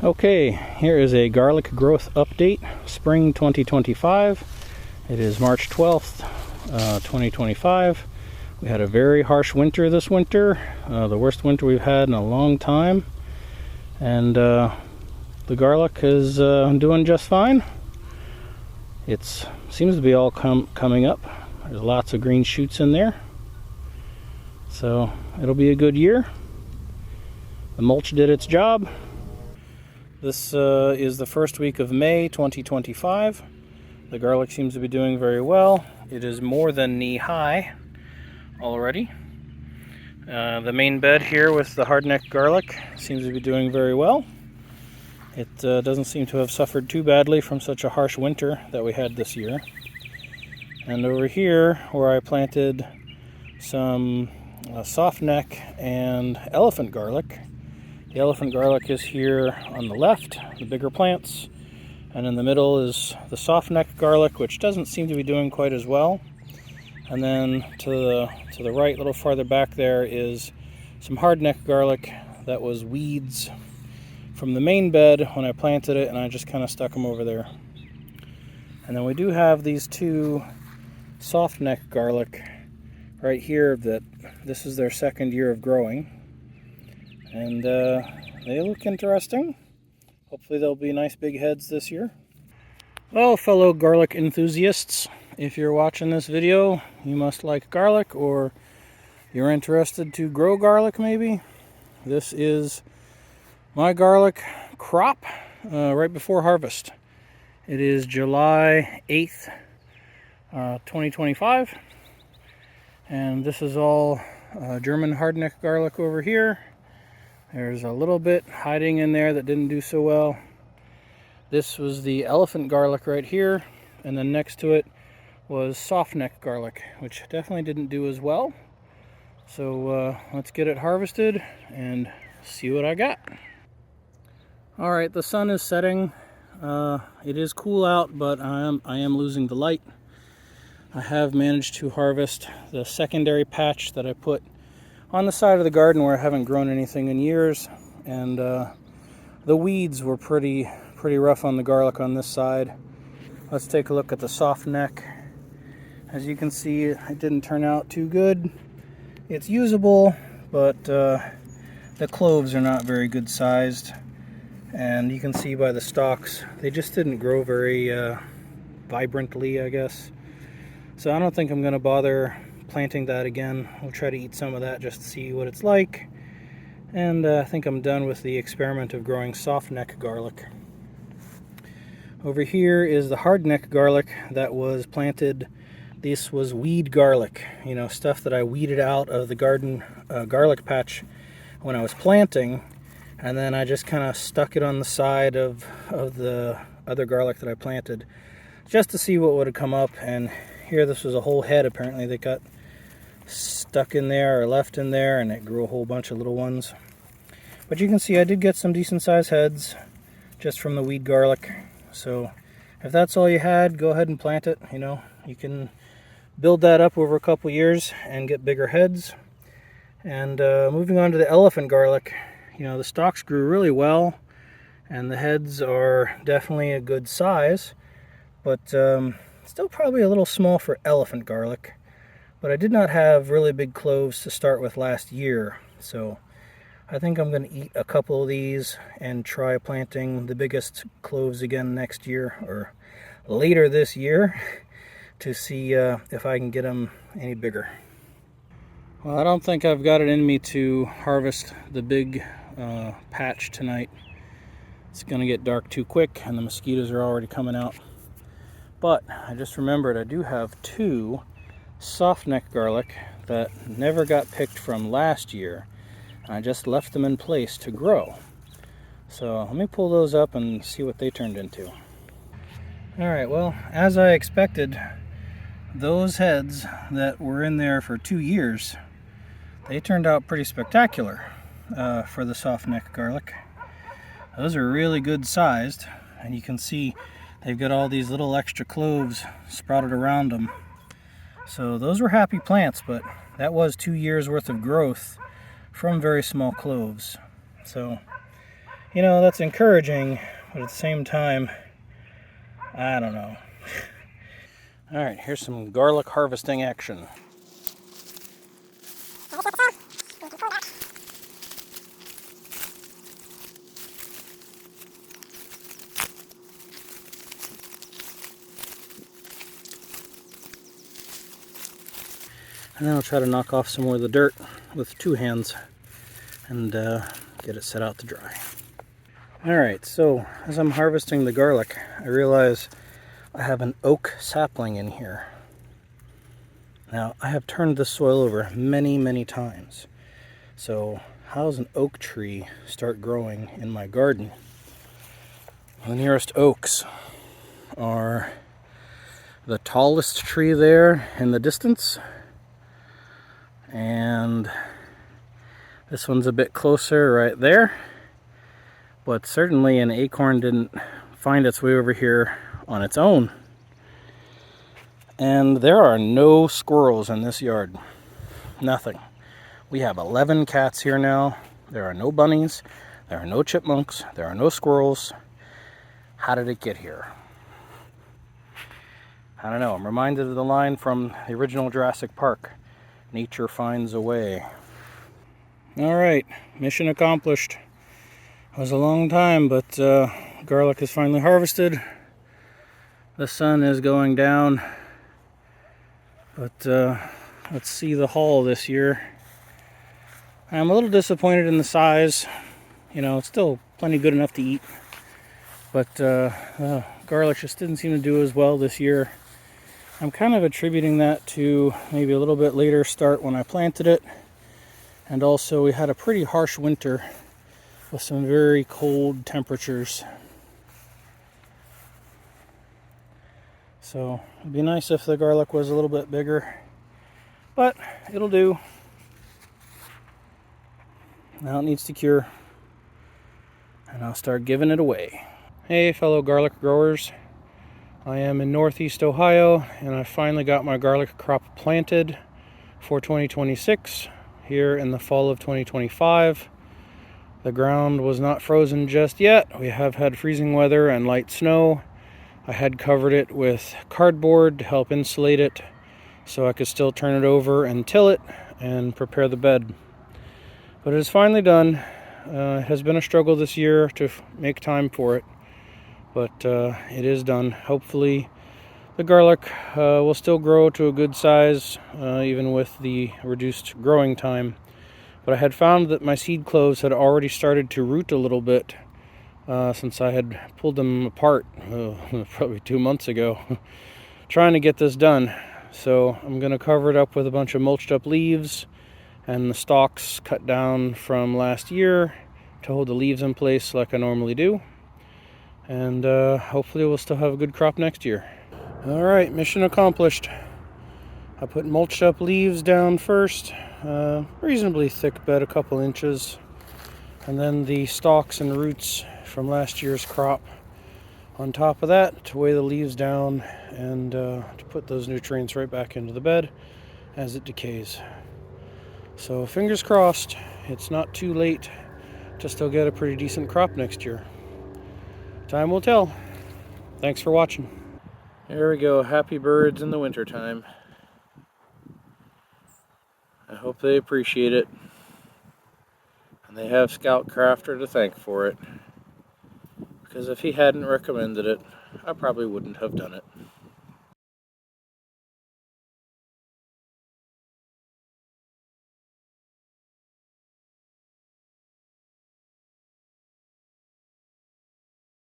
Okay, here is a garlic growth update, spring 2025. It is March 12th, 2025. We had a very harsh winter this winter, the worst winter we've had in a long time. And the garlic is doing just fine. It seems to be all coming up. There's lots of green shoots in there. So it'll be a good year. The mulch did its job. This is the first week of May 2025. The garlic seems to be doing very well. It is more than knee-high already. The main bed here with the hardneck garlic seems to be doing very well. It doesn't seem to have suffered too badly from such a harsh winter that we had this year. And over here, where I planted some softneck and elephant garlic, the elephant garlic is here on the left, the bigger plants, and in the middle is the softneck garlic, which doesn't seem to be doing quite as well. And then to the right, a little farther back there, is some hardneck garlic that was weeds from the main bed when I planted it, and I just kind of stuck them over there. And then we do have these two softneck garlic right here that this is their second year of growing. And they look interesting. Hopefully they'll be nice big heads this year. Well, fellow garlic enthusiasts, if you're watching this video, you must like garlic, or you're interested to grow garlic maybe. This is my garlic crop right before harvest. It is July 8th, 2025. And this is all German hardneck garlic over here. There's a little bit hiding in there that didn't do so well. This was the elephant garlic right here, and then next to it was softneck garlic, which definitely didn't do as well. So let's get it harvested and see what I got. All right, the sun is setting. It is cool out, but I am losing the light. I have managed to harvest the secondary patch that I put on the side of the garden where I haven't grown anything in years, and the weeds were pretty rough on the garlic on this side. Let's take a look at the softneck. As you can see, it didn't turn out too good. It's usable, but the cloves are not very good sized, and you can see by the stalks they just didn't grow very vibrantly, I guess. So I don't think I'm going to bother planting that again. We'll try to eat some of that just to see what it's like. And I think I'm done with the experiment of growing softneck garlic. Over here is the hardneck garlic that was planted. This was weed garlic, you know, stuff that I weeded out of the garden garlic patch when I was planting, and then I just kind of stuck it on the side of the other garlic that I planted just to see what would have come up. And here, this was a whole head apparently that got stuck in there or left in there, and it grew a whole bunch of little ones. But you can see I did get some decent sized heads just from the weed garlic. So if that's all you had, go ahead and plant it. You know, you can build that up over a couple years and get bigger heads. And moving on to the elephant garlic, you know, the stalks grew really well and the heads are definitely a good size, but still probably a little small for elephant garlic. But I did not have really big cloves to start with last year, so I think I'm going to eat a couple of these and try planting the biggest cloves again next year or later this year to see if I can get them any bigger. Well, I don't think I've got it in me to harvest the big patch tonight. It's going to get dark too quick and the mosquitoes are already coming out. But I just remembered I do have two softneck garlic that never got picked from last year. I just left them in place to grow. So let me pull those up and see what they turned into. Alright, well, as I expected, those heads that were in there for 2 years, they turned out pretty spectacular for the softneck garlic. Those are really good sized, and you can see they've got all these little extra cloves sprouted around them. So those were happy plants, but that was 2 years worth of growth from very small cloves. So You know, that's encouraging, but at the same time, I don't know. All right, here's some garlic harvesting action. And then I'll try to knock off some more of the dirt with 2 hands and get it set out to dry. Alright, so as I'm harvesting the garlic, I realize I have an oak sapling in here. Now, I have turned this soil over many, many times. So, how does an oak tree start growing in my garden? The nearest oaks are the tallest tree there in the distance, and this one's a bit closer right there, but certainly an acorn didn't find its way over here on its own. And there are no squirrels in this yard. Nothing. We have 11 cats here now. There are no bunnies. There are no chipmunks. There are no squirrels. How did it get here? I don't know. I'm reminded of the line from the original Jurassic Park. Nature finds a way. Alright, mission accomplished. It was a long time, but garlic is finally harvested. The sun is going down. But let's see the haul this year. I'm a little disappointed in the size. You know, it's still plenty good enough to eat. But garlic just didn't seem to do as well this year. I'm kind of attributing that to maybe a little bit later start when I planted it. And also we had a pretty harsh winter with some very cold temperatures. So it'd be nice if the garlic was a little bit bigger, but it'll do. Now it needs to cure, and I'll start giving it away. Hey fellow garlic growers, I am in Northeast Ohio, and I finally got my garlic crop planted for 2026 here in the fall of 2025. The ground was not frozen just yet. We have had freezing weather and light snow. I had covered it with cardboard to help insulate it so I could still turn it over and till it and prepare the bed. But it is finally done. It has been a struggle this year to make time for it, but it is done. Hopefully the garlic will still grow to a good size even with the reduced growing time. But I had found that my seed cloves had already started to root a little bit since I had pulled them apart probably 2 months ago trying to get this done. So I'm going to cover it up with a bunch of mulched up leaves and the stalks cut down from last year to hold the leaves in place like I normally do. And hopefully we'll still have a good crop next year. Alright, mission accomplished. I put mulched up leaves down first, reasonably thick bed, a couple inches, and then the stalks and roots from last year's crop on top of that to weigh the leaves down and to put those nutrients right back into the bed as it decays. So fingers crossed, it's not too late to still get a pretty decent crop next year. Time will tell. Thanks for watching. There we go, happy birds in the wintertime. I hope they appreciate it. And they have Scout Crafter to thank for it. Because if he hadn't recommended it, I probably wouldn't have done it.